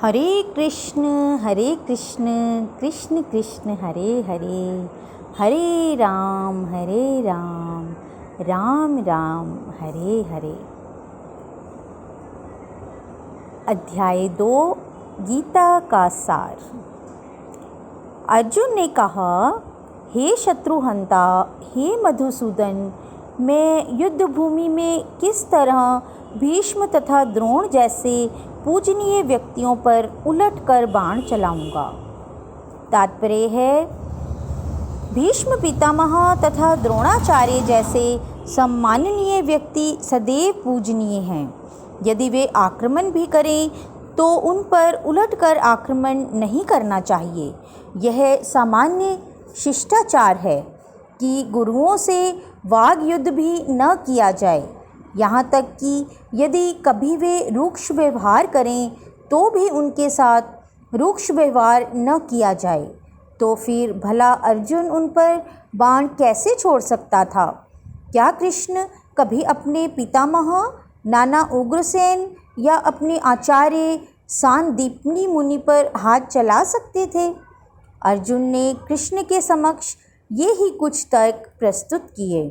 हरे कृष्ण कृष्ण कृष्ण हरे हरे, हरे राम राम राम हरे हरे। अध्याय 2 गीता का सार। अर्जुन ने कहा, हे शत्रुहंता, हे मधुसूदन, मैं युद्ध भूमि में किस तरह भीष्म तथा द्रोण जैसे पूजनीय व्यक्तियों पर उलटकर बाण चलाऊंगा। तात्पर्य है, भीष्म पितामह तथा द्रोणाचार्य जैसे सम्माननीय व्यक्ति सदैव पूजनीय हैं। यदि वे आक्रमण भी करें तो उन पर उलटकर आक्रमण नहीं करना चाहिए। यह सामान्य शिष्टाचार है कि गुरुओं से वाग युद्ध भी न किया जाए। यहाँ तक कि यदि कभी वे रूक्ष व्यवहार करें तो भी उनके साथ रूक्ष व्यवहार न किया जाए। तो फिर भला अर्जुन उन पर बाण कैसे छोड़ सकता था? क्या कृष्ण कभी अपने पितामह नाना उग्रसेन या अपने आचार्य सांदीपनि मुनि पर हाथ चला सकते थे? अर्जुन ने कृष्ण के समक्ष ये ही कुछ तर्क प्रस्तुत किए।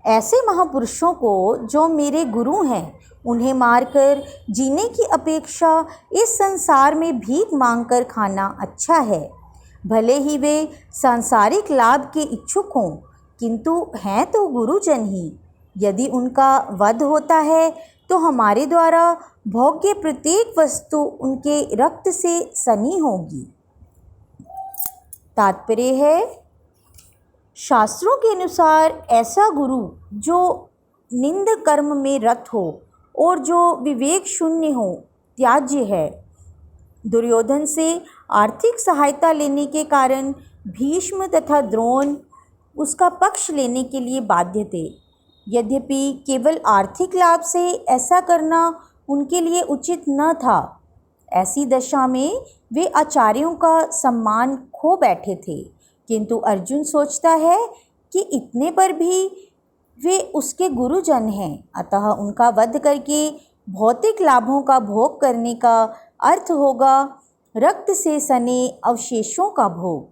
ऐसे महापुरुषों को जो मेरे गुरु हैं, उन्हें मारकर जीने की अपेक्षा इस संसार में भीख मांगकर खाना अच्छा है। भले ही वे सांसारिक लाभ के इच्छुक हों, किंतु हैं तो गुरुजन ही। यदि उनका वध होता है तो हमारे द्वारा भोग्य प्रत्येक वस्तु उनके रक्त से सनी होगी। तात्पर्य है, शास्त्रों के अनुसार ऐसा गुरु जो निंद कर्म में रत हो और जो विवेक शून्य हो त्याज्य है। दुर्योधन से आर्थिक सहायता लेने के कारण भीष्म तथा द्रोण उसका पक्ष लेने के लिए बाध्य थे। यद्यपि केवल आर्थिक लाभ से ऐसा करना उनके लिए उचित न था। ऐसी दशा में वे आचार्यों का सम्मान खो बैठे थे। किंतु अर्जुन सोचता है कि इतने पर भी वे उसके गुरुजन हैं, अतः उनका वध करके भौतिक लाभों का भोग करने का अर्थ होगा रक्त से सने अवशेषों का भोग।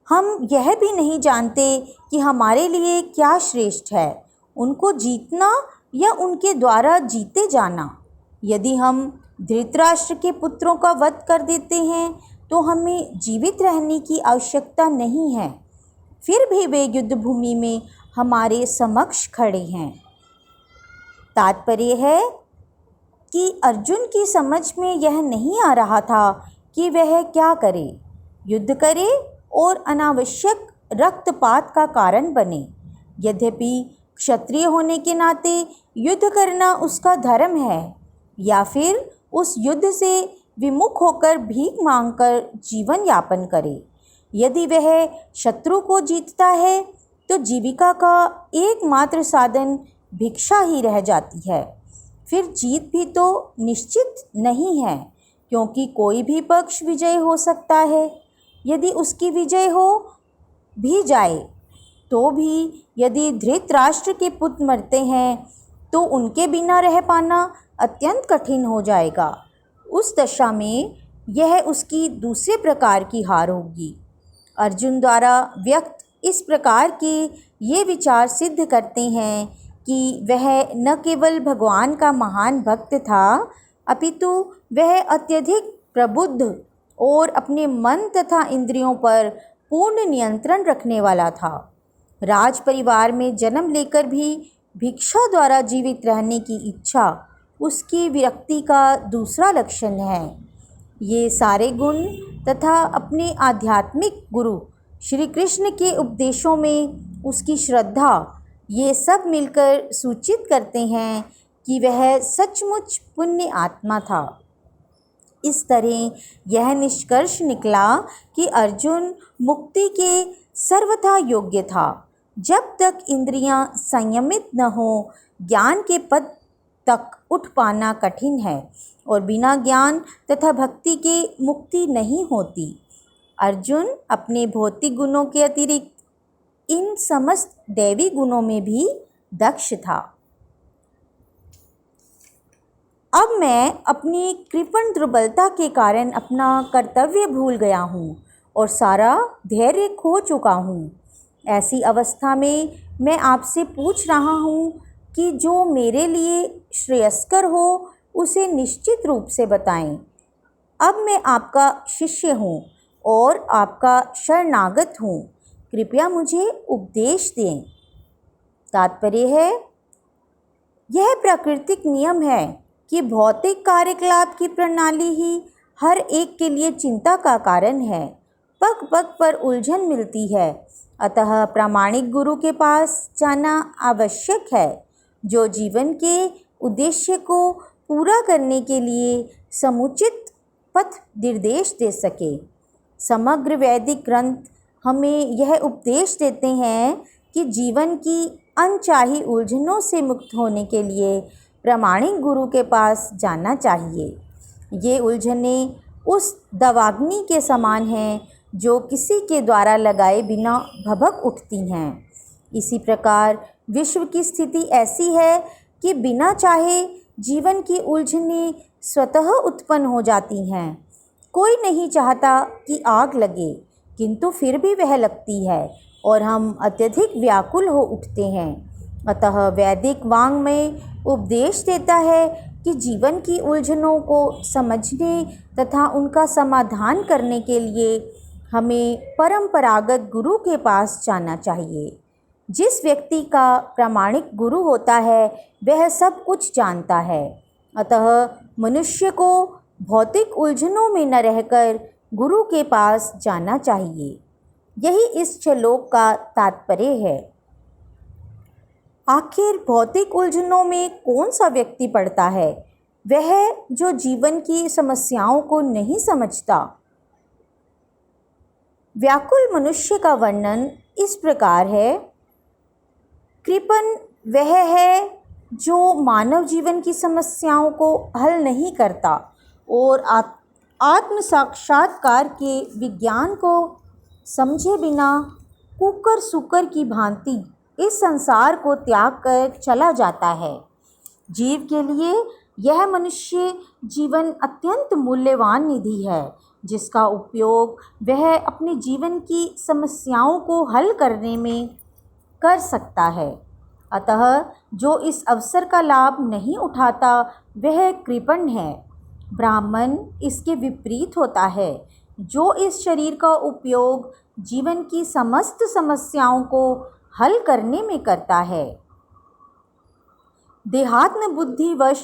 हम यह भी नहीं जानते कि हमारे लिए क्या श्रेष्ठ है, उनको जीतना या उनके द्वारा जीते जाना। यदि हम धृतराष्ट्र के पुत्रों का वध कर देते हैं तो हमें जीवित रहने की आवश्यकता नहीं है। फिर भी वे युद्ध भूमि में हमारे समक्ष खड़े हैं। तात्पर्य है कि अर्जुन की समझ में यह नहीं आ रहा था कि वह क्या करे, युद्ध करे और अनावश्यक रक्तपात का कारण बने। यद्यपि क्षत्रिय होने के नाते युद्ध करना उसका धर्म है, या फिर उस युद्ध से विमुख होकर भीख मांगकर जीवन यापन करे। यदि वह शत्रु को जीतता है तो जीविका का एकमात्र साधन भिक्षा ही रह जाती है। फिर जीत भी तो निश्चित नहीं है, क्योंकि कोई भी पक्ष विजय हो सकता है। यदि उसकी विजय हो भी जाए तो भी यदि धृतराष्ट्र के पुत्र मरते हैं तो उनके बिना रह पाना अत्यंत कठिन हो जाएगा। उस दशा में यह उसकी दूसरे प्रकार की हार होगी। अर्जुन द्वारा व्यक्त इस प्रकार के ये विचार सिद्ध करते हैं कि वह न केवल भगवान का महान भक्त था, अपितु वह अत्यधिक प्रबुद्ध और अपने मन तथा इंद्रियों पर पूर्ण नियंत्रण रखने वाला था। राज परिवार में जन्म लेकर भी भिक्षा द्वारा जीवित रहने की इच्छा उसकी विरक्ति का दूसरा लक्षण है। ये सारे गुण तथा अपने आध्यात्मिक गुरु श्री कृष्ण के उपदेशों में उसकी श्रद्धा, ये सब मिलकर सूचित करते हैं कि वह सचमुच पुण्य आत्मा था। इस तरह यह निष्कर्ष निकला कि अर्जुन मुक्ति के सर्वथा योग्य था। जब तक इंद्रियां संयमित न हो, ज्ञान के पद तक उठ पाना कठिन है और बिना ज्ञान तथा भक्ति के मुक्ति नहीं होती। अर्जुन अपने भौतिक गुणों के अतिरिक्त इन समस्त दैवी गुणों में भी दक्ष था। अब मैं अपनी कृपण दुर्बलता के कारण अपना कर्तव्य भूल गया हूँ और सारा धैर्य खो चुका हूँ। ऐसी अवस्था में मैं आपसे पूछ रहा हूँ कि जो मेरे लिए श्रेयस्कर हो उसे निश्चित रूप से बताएं। अब मैं आपका शिष्य हूँ और आपका शरणागत हूँ, कृपया मुझे उपदेश दें। तात्पर्य है, यह प्राकृतिक नियम है कि भौतिक कार्यकलाप की प्रणाली ही हर एक के लिए चिंता का कारण है। पग पग पर उलझन मिलती है, अतः प्रामाणिक गुरु के पास जाना आवश्यक है, जो जीवन के उद्देश्य को पूरा करने के लिए समुचित पथ निर्देश दे सके। समग्र वैदिक ग्रंथ हमें यह उपदेश देते हैं कि जीवन की अनचाही उलझनों से मुक्त होने के लिए प्रामाणिक गुरु के पास जाना चाहिए। ये उलझनें उस दवाग्नि के समान हैं जो किसी के द्वारा लगाए बिना भभक उठती हैं। इसी प्रकार विश्व की स्थिति ऐसी है कि बिना चाहे जीवन की उलझनें स्वतः उत्पन्न हो जाती हैं। कोई नहीं चाहता कि आग लगे, किंतु फिर भी वह लगती है और हम अत्यधिक व्याकुल हो उठते हैं। अतः वैदिक वाङ्मय उपदेश देता है कि जीवन की उलझनों को समझने तथा उनका समाधान करने के लिए हमें परंपरागत गुरु के पास जाना चाहिए। जिस व्यक्ति का प्रामाणिक गुरु होता है वह सब कुछ जानता है, अतः मनुष्य को भौतिक उलझनों में न रहकर गुरु के पास जाना चाहिए। यही इस श्लोक का तात्पर्य है। आखिर भौतिक उलझनों में कौन सा व्यक्ति पड़ता है? वह जो जीवन की समस्याओं को नहीं समझता। व्याकुल मनुष्य का वर्णन इस प्रकार है। कृपण वह है जो मानव जीवन की समस्याओं को हल नहीं करता और आत्म साक्षात्कार के विज्ञान को समझे बिना कुकर सुकर की भांति इस संसार को त्याग कर चला जाता है। जीव के लिए यह मनुष्य जीवन अत्यंत मूल्यवान निधि है, जिसका उपयोग वह अपने जीवन की समस्याओं को हल करने में कर सकता है। अतः जो इस अवसर का लाभ नहीं उठाता वह कृपण है। ब्राह्मण इसके विपरीत होता है, जो इस शरीर का उपयोग जीवन की समस्त समस्याओं को हल करने में करता है। देहात्म बुद्धिवश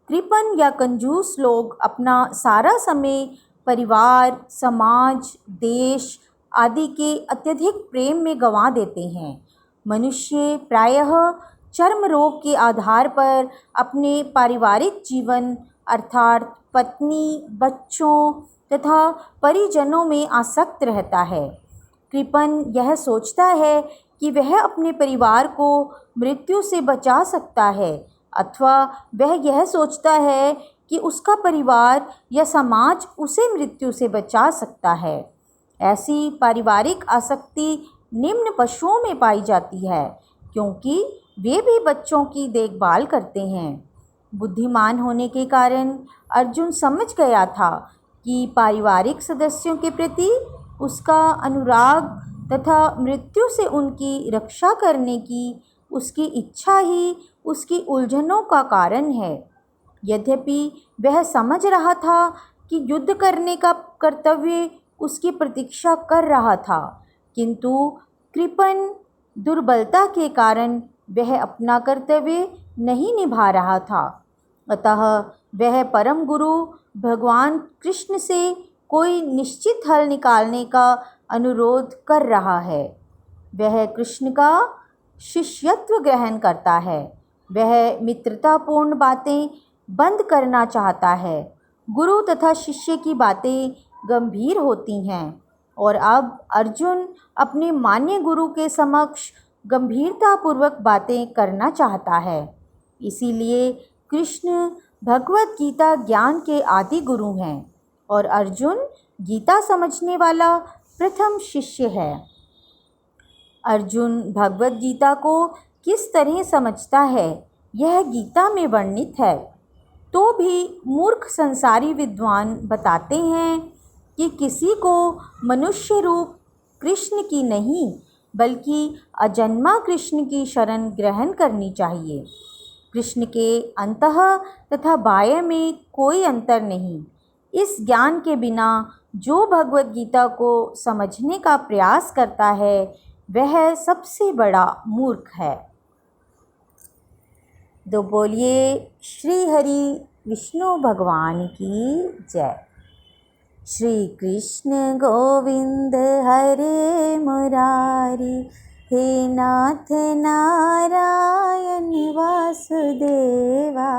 कृपण या कंजूस लोग अपना सारा समय परिवार, समाज, देश आदि के अत्यधिक प्रेम में गंवा देते हैं। मनुष्य प्रायः चर्म रोग के आधार पर अपने पारिवारिक जीवन अर्थात पत्नी, बच्चों तथा परिजनों में आसक्त रहता है। कृपण यह सोचता है कि वह अपने परिवार को मृत्यु से बचा सकता है, अथवा वह यह सोचता है कि उसका परिवार या समाज उसे मृत्यु से बचा सकता है। ऐसी पारिवारिक आसक्ति निम्न पशुओं में पाई जाती है, क्योंकि वे भी बच्चों की देखभाल करते हैं। बुद्धिमान होने के कारण अर्जुन समझ गया था कि पारिवारिक सदस्यों के प्रति उसका अनुराग तथा मृत्यु से उनकी रक्षा करने की उसकी इच्छा ही उसकी उलझनों का कारण है। यद्यपि वह समझ रहा था कि युद्ध करने का कर्तव्य उसकी प्रतीक्षा कर रहा था, किंतु कृपण दुर्बलता के कारण वह अपना कर्तव्य नहीं निभा रहा था। अतः वह परम गुरु भगवान कृष्ण से कोई निश्चित हल निकालने का अनुरोध कर रहा है। वह कृष्ण का शिष्यत्व ग्रहण करता है। वह मित्रतापूर्ण बातें बंद करना चाहता है। गुरु तथा शिष्य की बातें गंभीर होती हैं और अब अर्जुन अपने मान्य गुरु के समक्ष गंभीरतापूर्वक बातें करना चाहता है। इसीलिए कृष्ण भगवत गीता ज्ञान के आदि गुरु हैं और अर्जुन गीता समझने वाला प्रथम शिष्य है। अर्जुन भगवत गीता को किस तरह समझता है, यह गीता में वर्णित है। तो भी मूर्ख संसारी विद्वान बताते हैं कि किसी को मनुष्य रूप कृष्ण की नहीं बल्कि अजन्मा कृष्ण की शरण ग्रहण करनी चाहिए। कृष्ण के अंतः तथा बाह्य में कोई अंतर नहीं। इस ज्ञान के बिना जो भगवत गीता को समझने का प्रयास करता है वह सबसे बड़ा मूर्ख है। तो बोलिए श्री हरि विष्णु भगवान की जय। श्री कृष्ण गोविंद हरे मुरारी, हे नाथ नारायण वासुदेवा।